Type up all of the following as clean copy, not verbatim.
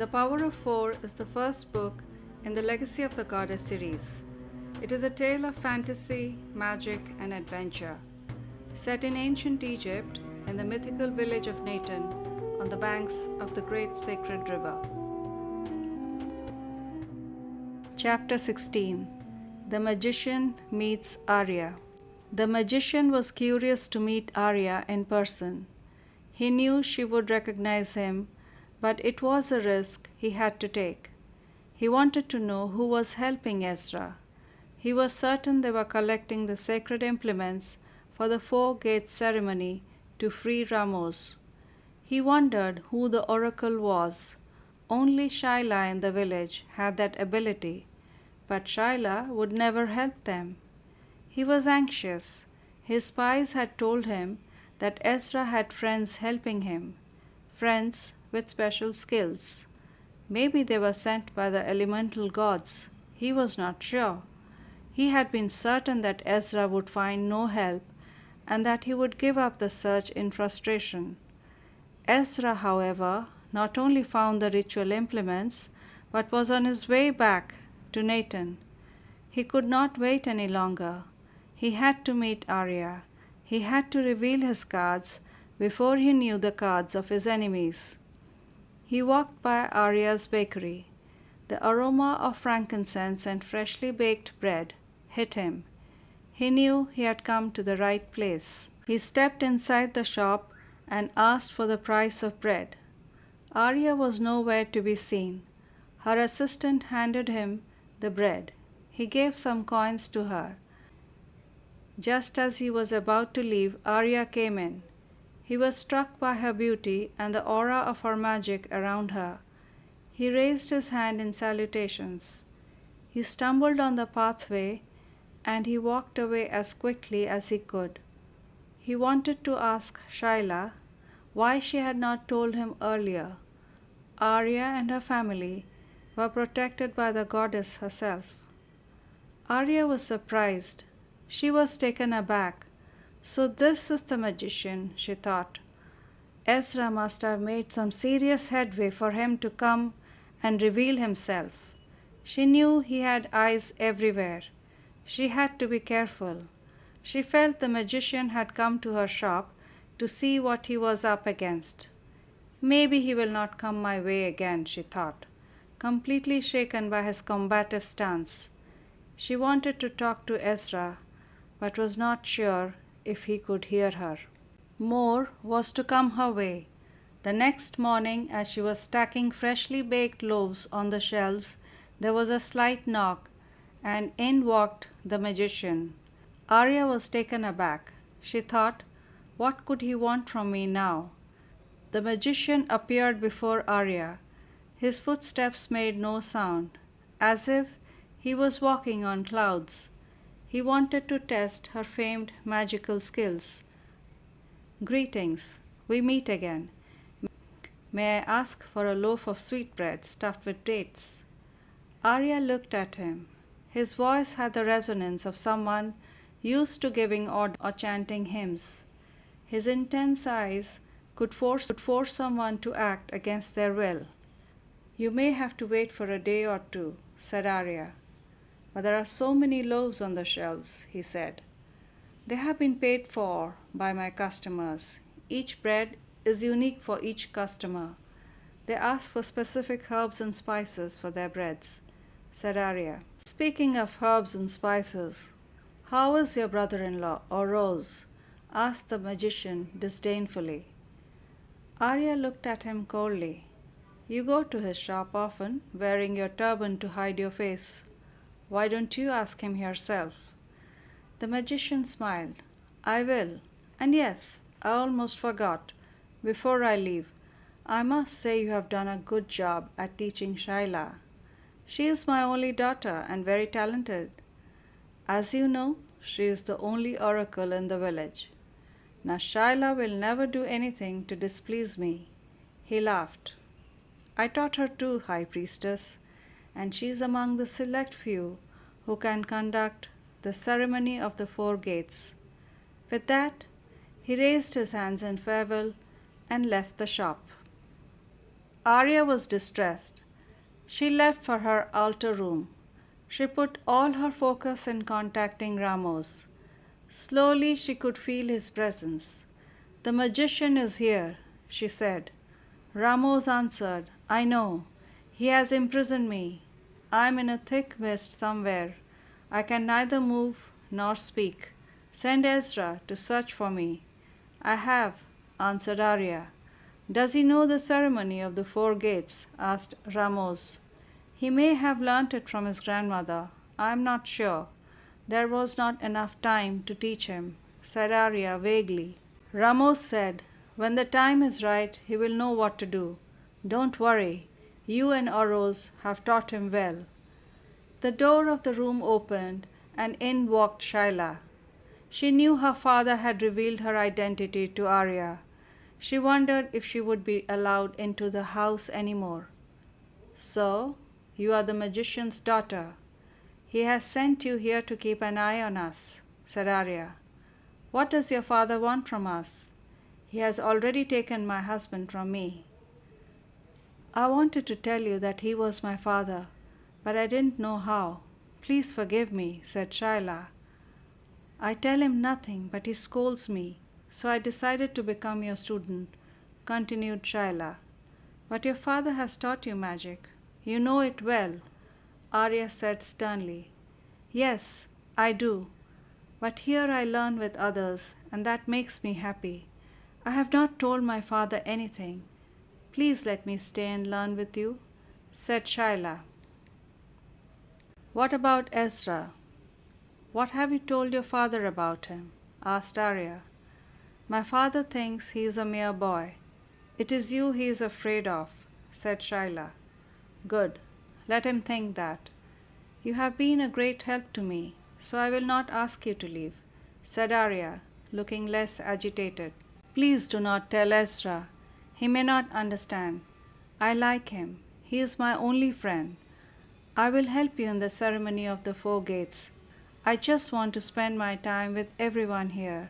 The Power of Four is the first book in the Legacy of the Goddess series. It is a tale of fantasy, magic, and adventure, set in ancient Egypt in the mythical village of Neten on the banks of the great sacred river. Chapter 16. The Magician Meets Aria. The magician was curious to meet Aria in person. He knew she would recognize him, but it was a risk he had to take. He wanted to know who was helping Ezra. He was certain they were collecting the sacred implements for the Four Gates ceremony to free Ramos. He wondered who the oracle was. Only Shyla in the village had that ability, but Shyla would never help them. He was anxious. His spies had told him that Ezra had friends helping him, friends with special skills. Maybe they were sent by the elemental gods. He was not sure. He had been certain that Ezra would find no help and that he would give up the search in frustration. Ezra, however, not only found the ritual implements, but was on his way back to Neten. He could not wait any longer. He had to meet Aria. He had to reveal his cards before he knew the cards of his enemies. He walked by Aria's bakery. The aroma of frankincense and freshly baked bread hit him. He knew he had come to the right place. He stepped inside the shop and asked for the price of bread. Aria was nowhere to be seen. Her assistant handed him the bread. He gave some coins to her. Just as he was about to leave, Aria came in. He was struck by her beauty and the aura of her magic around her. He raised his hand in salutations. He stumbled on the pathway and he walked away as quickly as he could. He wanted to ask Shyla why she had not told him earlier. Aria and her family were protected by the goddess herself. Aria was surprised. She was taken aback. So this is the magician, she thought. Ezra must have made some serious headway for him to come and reveal himself. She knew he had eyes everywhere. She had to be careful. She felt the magician had come to her shop to see what he was up against. Maybe he will not come my way again, she thought, completely shaken by his combative stance. She wanted to talk to Ezra, but was not sure if he could hear her. More was to come her way. The next morning, as she was stacking freshly baked loaves on the shelves, there was a slight knock, and in walked the magician. Aria was taken aback. She thought, what could he want from me now? The magician appeared before Aria. His footsteps made no sound, as if he was walking on clouds. He wanted to test her famed magical skills. Greetings, we meet again. May I ask for a loaf of sweetbread stuffed with dates? Aria looked at him. His voice had the resonance of someone used to giving or chanting hymns. His intense eyes could force someone to act against their will. You may have to wait for a day or two, said Aria. But there are so many loaves on the shelves, he said. They have been paid for by my customers. Each bread is unique for each customer. They ask for specific herbs and spices for their breads, said Aria. Speaking of herbs and spices, how is your brother-in-law, or Rose? Asked the magician disdainfully. Aria looked at him coldly. You go to his shop often, wearing your turban to hide your face. Why don't you ask him yourself? The magician smiled. I will. And yes, I almost forgot. Before I leave, I must say you have done a good job at teaching Shyla. She is my only daughter and very talented. As you know, she is the only oracle in the village. Now Shyla will never do anything to displease me. He laughed. I taught her too, High Priestess, and she is among the select few who can conduct the ceremony of the Four Gates. With that, he raised his hands in farewell and left the shop. Aria was distressed. She left for her altar room. She put all her focus in contacting Ramos. Slowly she could feel his presence. "The magician is here," she said. Ramos answered, "I know. He has imprisoned me. I am in a thick mist somewhere. I can neither move nor speak. Send Ezra to search for me." "I have," answered Aria. "Does he know the ceremony of the 4 gates?" asked Ramos. "He may have learnt it from his grandmother. I am not sure. There was not enough time to teach him," said Aria vaguely. Ramos said, "When the time is right, he will know what to do. Don't worry. You and Oros have taught him well." The door of the room opened, and in walked Shaila. She knew her father had revealed her identity to Aria. She wondered if she would be allowed into the house anymore. "So, you are the magician's daughter. He has sent you here to keep an eye on us," said Aria. "What does your father want from us?" "He has already taken my husband from me." "I wanted to tell you that he was my father, but I didn't know how. Please forgive me," said Shaila. "I tell him nothing, but he scolds me, so I decided to become your student," continued Shaila. "But your father has taught you magic. You know it well," Aria said sternly. "Yes, I do. But here I learn with others, and that makes me happy. I have not told my father anything. Please let me stay and learn with you," said Shaila. "What about Ezra? What have you told your father about him?" asked Aria. "My father thinks he is a mere boy. It is you he is afraid of," said Shaila. "Good. Let him think that. You have been a great help to me, so I will not ask you to leave," said Aria, looking less agitated. "Please do not tell Ezra. He may not understand. I like him. He is my only friend. I will help you in the ceremony of the 4 gates. I just want to spend my time with everyone here.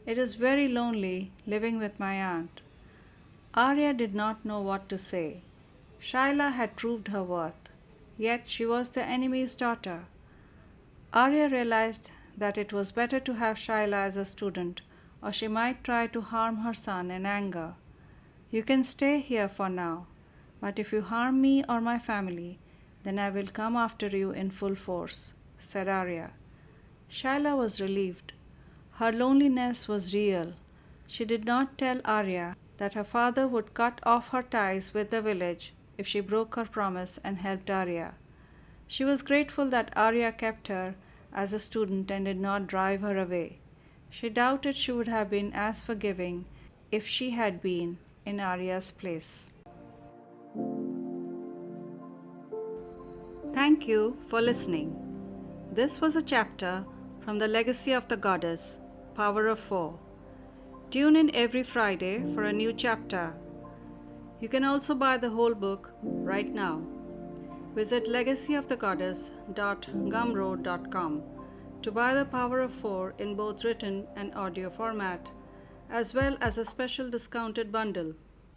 It is very lonely living with my aunt." Aria did not know what to say. Shaila had proved her worth, yet she was the enemy's daughter. Aria realized that it was better to have Shaila as a student, or she might try to harm her son in anger. "You can stay here for now, but if you harm me or my family, then I will come after you in full force," said Aria. Shaila was relieved. Her loneliness was real. She did not tell Aria that her father would cut off her ties with the village if she broke her promise and helped Aria. She was grateful that Aria kept her as a student and did not drive her away. She doubted she would have been as forgiving if she had been in Aria's place. Thank you for listening. This was a chapter from The Legacy of the Goddess, Power of 4. Tune in every Friday for a new chapter. You can also buy the whole book right now. Visit legacyofthegoddess.gumroad.com to buy the Power of 4 in both written and audio format, as well as a special discounted bundle.